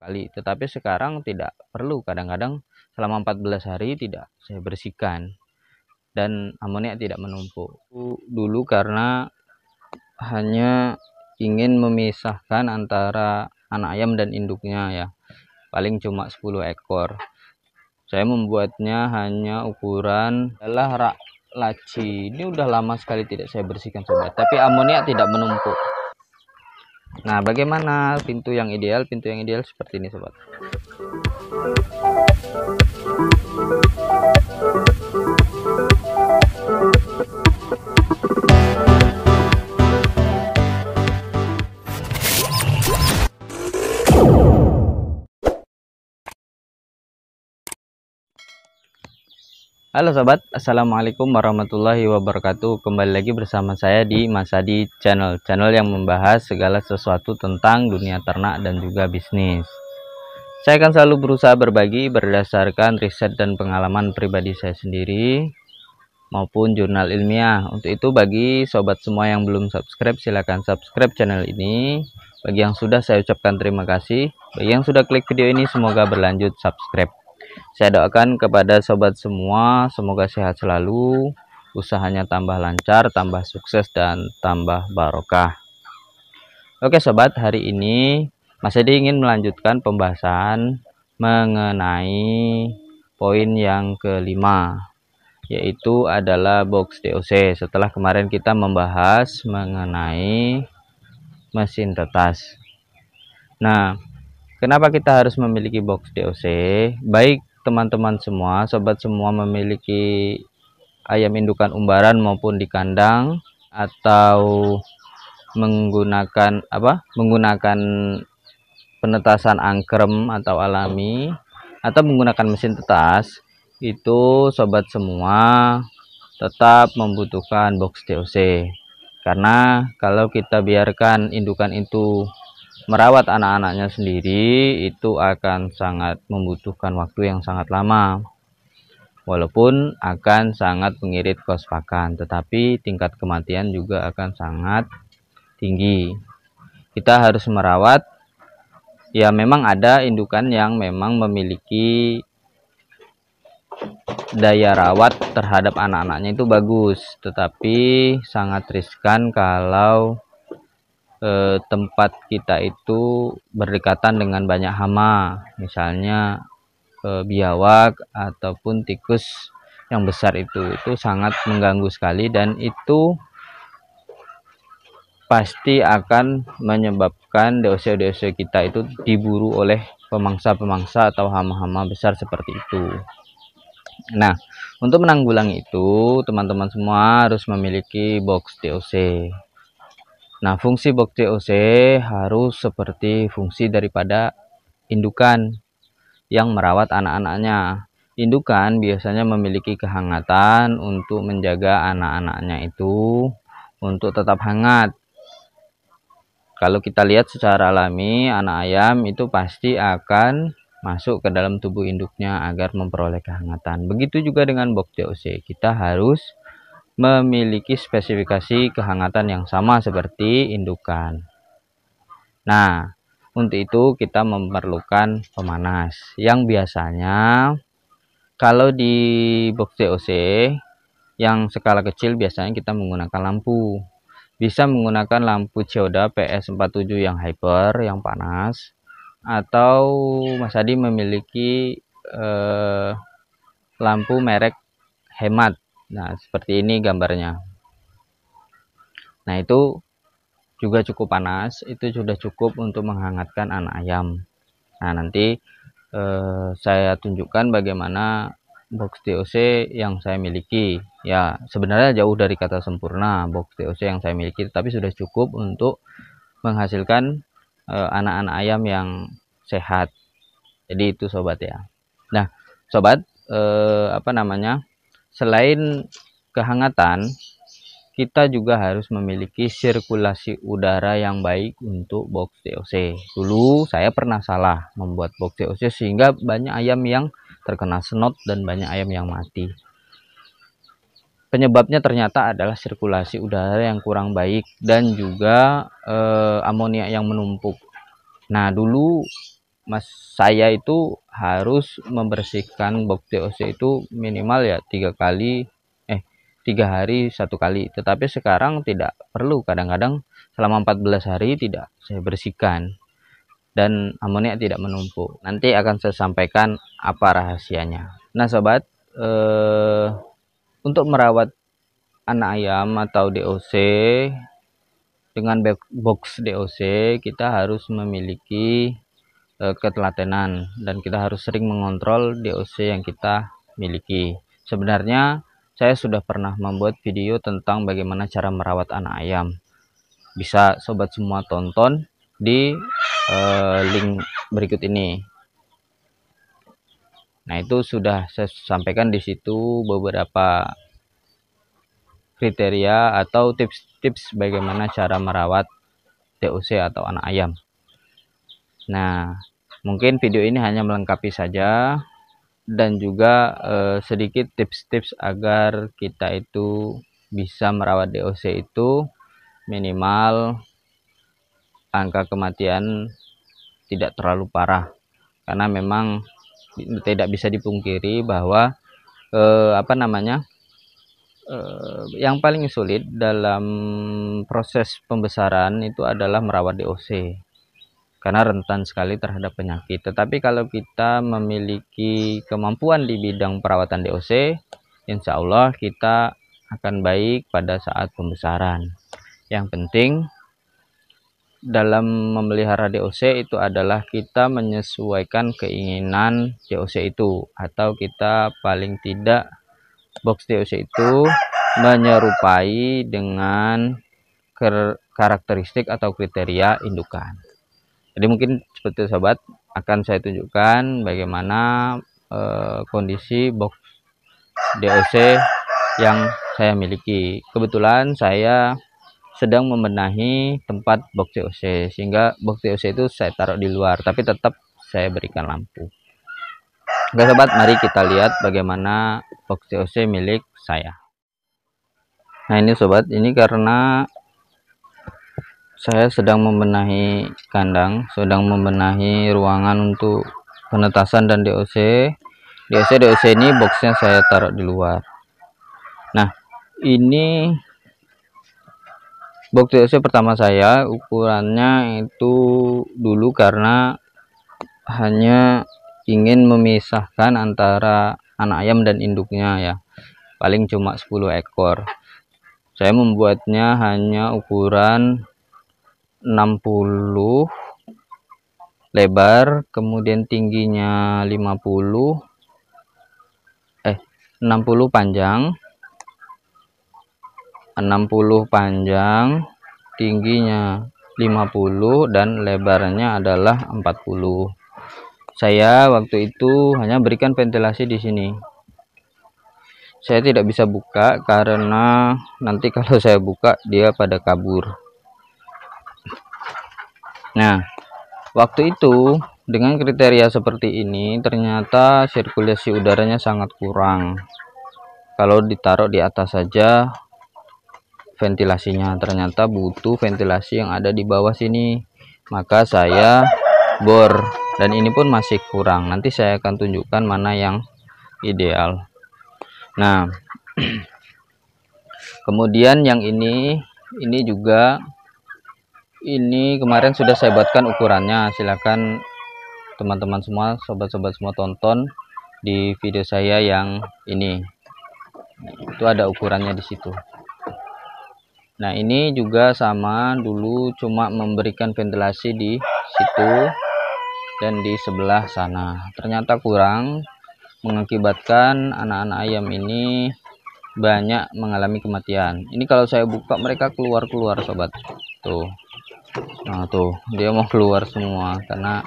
kali. Tetapi sekarang tidak perlu, kadang-kadang selama 14 hari tidak saya bersihkan dan amoniak tidak menumpuk. Dulu karena hanya ingin memisahkan antara anak ayam dan induknya ya, paling cuma 10 ekor. Saya membuatnya hanya ukuran adalah rak laci. Ini udah lama sekali tidak saya bersihkan sobat, tapi amoniak tidak menumpuk. Nah, bagaimana pintu yang ideal? Pintu yang ideal seperti ini sobat. Halo sobat, assalamualaikum warahmatullahi wabarakatuh. Kembali lagi bersama saya di Mas Adi Channel yang membahas segala sesuatu tentang dunia ternak dan juga bisnis. Saya akan selalu berusaha berbagi berdasarkan riset dan pengalaman pribadi saya sendiri maupun jurnal ilmiah. Untuk itu bagi sobat semua yang belum subscribe, silahkan subscribe channel ini. Bagi yang sudah, saya ucapkan terima kasih. Bagi yang sudah klik video ini, semoga berlanjut subscribe. Saya doakan kepada sobat semua, semoga sehat selalu, usahanya tambah lancar, tambah sukses, dan tambah barokah. Oke sobat, hari ini Mas Edi ingin melanjutkan pembahasan mengenai poin yang kelima, yaitu adalah box DOC. Setelah kemarin kita membahas mengenai mesin tetas. Nah, kenapa kita harus memiliki box DOC? Baik teman-teman semua, sobat semua memiliki ayam indukan umbaran maupun di kandang, atau menggunakan penetasan angkrem atau alami, atau menggunakan mesin tetas, itu sobat semua tetap membutuhkan box DOC. Karena kalau kita biarkan indukan itu merawat anak-anaknya sendiri, itu akan sangat membutuhkan waktu yang sangat lama, walaupun akan sangat mengirit kos pakan, tetapi tingkat kematian juga akan sangat tinggi. Kita harus merawat, ya memang ada indukan yang memang memiliki daya rawat terhadap anak-anaknya itu bagus, tetapi sangat riskan kalau tempat kita itu berdekatan dengan banyak hama, misalnya biawak ataupun tikus yang besar. Itu sangat mengganggu sekali, dan itu pasti akan menyebabkan DOC kita itu diburu oleh pemangsa-pemangsa atau hama-hama besar seperti itu. Nah, untuk menanggulangi itu, teman-teman semua harus memiliki box DOC. Nah, fungsi box DOC harus seperti fungsi daripada indukan yang merawat anak-anaknya. Indukan biasanya memiliki kehangatan untuk menjaga anak-anaknya itu untuk tetap hangat. Kalau kita lihat secara alami, anak ayam itu pasti akan masuk ke dalam tubuh induknya agar memperoleh kehangatan. Begitu juga dengan box DOC, kita harus memiliki spesifikasi kehangatan yang sama seperti indukan. Nah, untuk itu kita memerlukan pemanas yang biasanya kalau di box DOC yang skala kecil biasanya kita menggunakan lampu. Bisa menggunakan lampu dioda PS47 yang hyper, yang panas, atau Mas Adi memiliki lampu merek hemat. Nah, seperti ini gambarnya. Nah, itu juga cukup panas, itu sudah cukup untuk menghangatkan anak ayam. Nah, nanti saya tunjukkan bagaimana box DOC yang saya miliki. Ya, sebenarnya jauh dari kata sempurna box DOC yang saya miliki, tapi sudah cukup untuk menghasilkan anak-anak ayam yang sehat. Jadi itu sobat ya. Nah, sobat, selain kehangatan, kita juga harus memiliki sirkulasi udara yang baik untuk box DOC. Dulu saya pernah salah membuat box DOC sehingga banyak ayam yang terkena snot dan banyak ayam yang mati. Penyebabnya ternyata adalah sirkulasi udara yang kurang baik dan juga amoniak yang menumpuk. Nah, dulu saya itu harus membersihkan box DOC itu minimal ya 3 hari 1 kali. Tetapi sekarang tidak perlu, kadang-kadang selama 14 hari tidak saya bersihkan dan amoniak tidak menumpuk. Nanti akan saya sampaikan apa rahasianya. Nah sobat, untuk merawat anak ayam atau DOC dengan box DOC, kita harus memiliki ketelatenan dan kita harus sering mengontrol DOC yang kita miliki. Sebenarnya saya sudah pernah membuat video tentang bagaimana cara merawat anak ayam. Bisa sobat semua tonton di link berikut ini. Nah, itu sudah saya sampaikan di situ beberapa kriteria atau tips-tips bagaimana cara merawat DOC atau anak ayam. Nah, mungkin video ini hanya melengkapi saja dan juga sedikit tips-tips agar kita itu bisa merawat DOC itu minimal angka kematian tidak terlalu parah, karena memang tidak bisa dipungkiri bahwa yang paling sulit dalam proses pembesaran itu adalah merawat DOC karena rentan sekali terhadap penyakit. Tetapi kalau kita memiliki kemampuan di bidang perawatan DOC, insya Allah kita akan baik pada saat pembesaran. Yang penting dalam memelihara DOC itu adalah kita menyesuaikan keinginan DOC itu, atau kita paling tidak box DOC itu menyerupai dengan karakteristik atau kriteria indukan. Jadi mungkin seperti itu sobat, akan saya tunjukkan bagaimana kondisi box DOC yang saya miliki. Kebetulan saya sedang membenahi tempat box DOC, sehingga box DOC itu saya taruh di luar, tapi tetap saya berikan lampu. Oke sobat, mari kita lihat bagaimana box DOC milik saya. Nah ini sobat, ini karena saya sedang membenahi kandang, sedang membenahi ruangan untuk penetasan dan DOC ini boxnya saya taruh di luar. Nah ini box DOC pertama saya, ukurannya itu dulu karena hanya ingin memisahkan antara anak ayam dan induknya ya, paling cuma 10 ekor. Saya membuatnya hanya ukuran 60 lebar, kemudian tingginya 60 panjang, 60 panjang, tingginya 50 dan lebarnya adalah 40. Saya waktu itu hanya berikan ventilasi di sini. Saya tidak bisa buka karena nanti kalau saya buka dia pada kabur. Nah, waktu itu dengan kriteria seperti ini ternyata sirkulasi udaranya sangat kurang. Kalau ditaruh di atas saja ventilasinya, ternyata butuh ventilasi yang ada di bawah sini. Maka saya bor, dan ini pun masih kurang. Nanti saya akan tunjukkan mana yang ideal. Nah, kemudian yang ini juga, ini kemarin sudah saya buatkan ukurannya. Silakan teman-teman semua, sobat-sobat semua tonton di video saya yang ini. Itu ada ukurannya di situ. Nah ini juga sama, dulu cuma memberikan ventilasi di situ dan di sebelah sana, ternyata kurang, mengakibatkan anak-anak ayam ini banyak mengalami kematian. Ini kalau saya buka mereka keluar sobat, tuh. Nah tuh dia mau keluar semua karena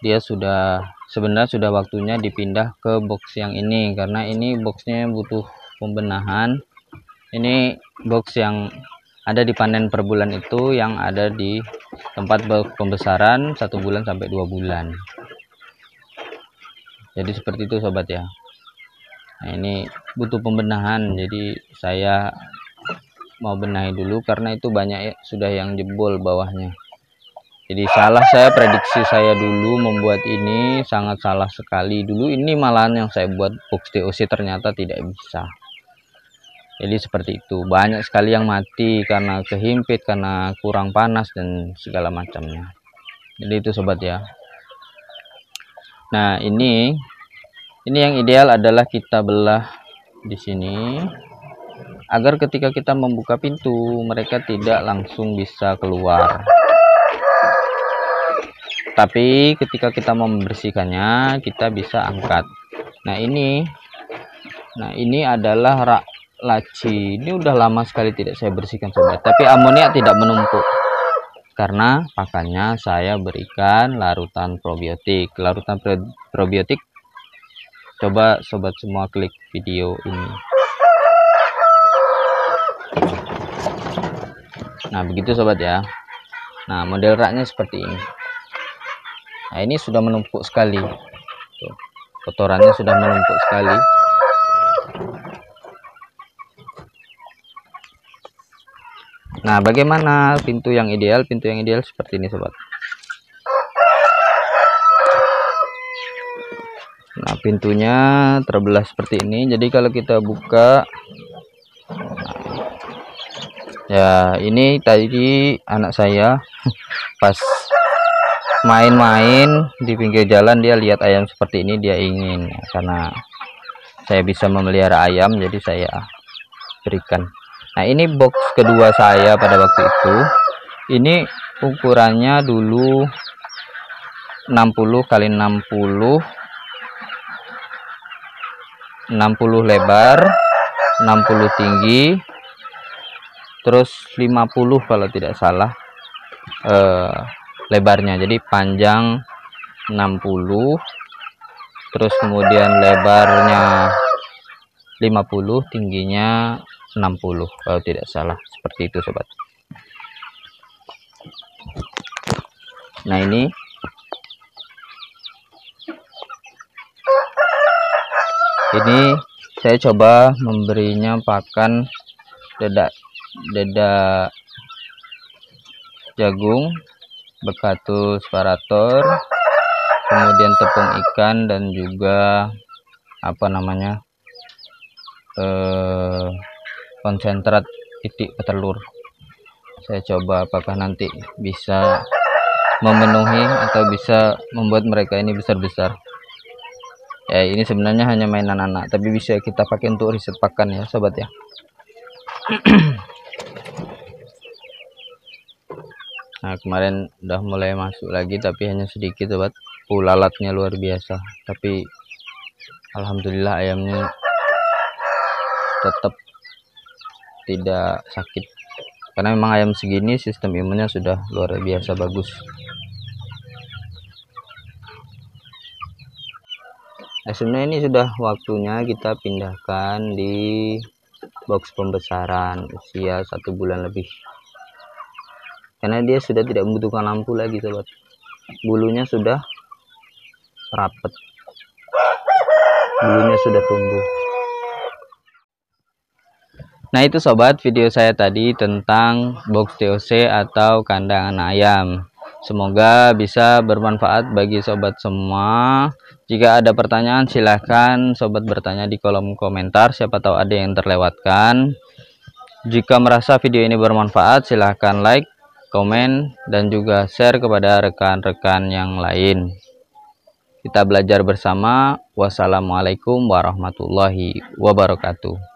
dia sebenarnya sudah waktunya dipindah ke box yang ini, karena ini boxnya butuh pembenahan. Ini box yang ada di panen per bulan itu yang ada di tempat pembesaran 1 bulan sampai 2 bulan. Jadi seperti itu sobat ya. Nah ini butuh pembenahan, jadi saya mau benahi dulu karena itu banyak ya, sudah yang jebol bawahnya. Jadi salah saya, prediksi saya dulu membuat ini sangat salah sekali. Dulu ini malahan yang saya buat box TOC ternyata tidak bisa. Jadi seperti itu, banyak sekali yang mati karena kehimpit, karena kurang panas dan segala macamnya. Jadi itu sobat ya. Nah, ini yang ideal adalah kita belah di sini agar ketika kita membuka pintu mereka tidak langsung bisa keluar. Tapi ketika kita membersihkannya kita bisa angkat. Nah, ini adalah rak laci. Ini udah lama sekali tidak saya bersihkan sobat, tapi amoniak tidak menumpuk karena pakannya saya berikan larutan probiotik. Larutan probiotik, coba sobat semua klik video ini. Nah, begitu sobat ya. Nah, model raknya seperti ini. Nah, ini sudah menumpuk sekali. Tuh, kotorannya sudah menumpuk sekali. Nah, bagaimana pintu yang ideal? Pintu yang ideal seperti ini sobat. Nah, pintunya terbelah seperti ini. Jadi kalau kita buka, ya ini tadi anak saya pas main-main di pinggir jalan dia lihat ayam seperti ini, dia ingin, karena saya bisa memelihara ayam jadi saya berikan. Nah, ini box kedua saya pada waktu itu. Ini ukurannya dulu 60 kali 60 lebar, 60 tinggi, terus 50 kalau tidak salah lebarnya. Jadi panjang 60, terus kemudian lebarnya 50, tingginya 60 kalau tidak salah, seperti itu sobat. Nah, ini saya coba memberinya pakan dada jagung, bekatus parator, kemudian tepung ikan, dan juga konsentrat titik petelur. Saya coba apakah nanti bisa memenuhi atau bisa membuat mereka ini besar-besar. Ya, ini sebenarnya hanya mainan anak, tapi bisa kita pakai untuk riset pakan ya sobat ya. Nah, kemarin udah mulai masuk lagi tapi hanya sedikit sobat. Lalatnya luar biasa, tapi alhamdulillah ayamnya tetap tidak sakit, karena memang ayam segini sistem imunnya sudah luar biasa bagus. Nah, sebenarnya ini sudah waktunya kita pindahkan di box pembesaran usia 1 bulan lebih, karena dia sudah tidak membutuhkan lampu lagi sobat. Bulunya sudah rapet, bulunya sudah tumbuh. Nah, itu sobat video saya tadi tentang box TOC atau kandang anak ayam. Semoga bisa bermanfaat bagi sobat semua. Jika ada pertanyaan silahkan sobat bertanya di kolom komentar, siapa tahu ada yang terlewatkan. Jika merasa video ini bermanfaat silahkan like, komen, dan juga share kepada rekan-rekan yang lain. Kita belajar bersama. Wassalamualaikum warahmatullahi wabarakatuh.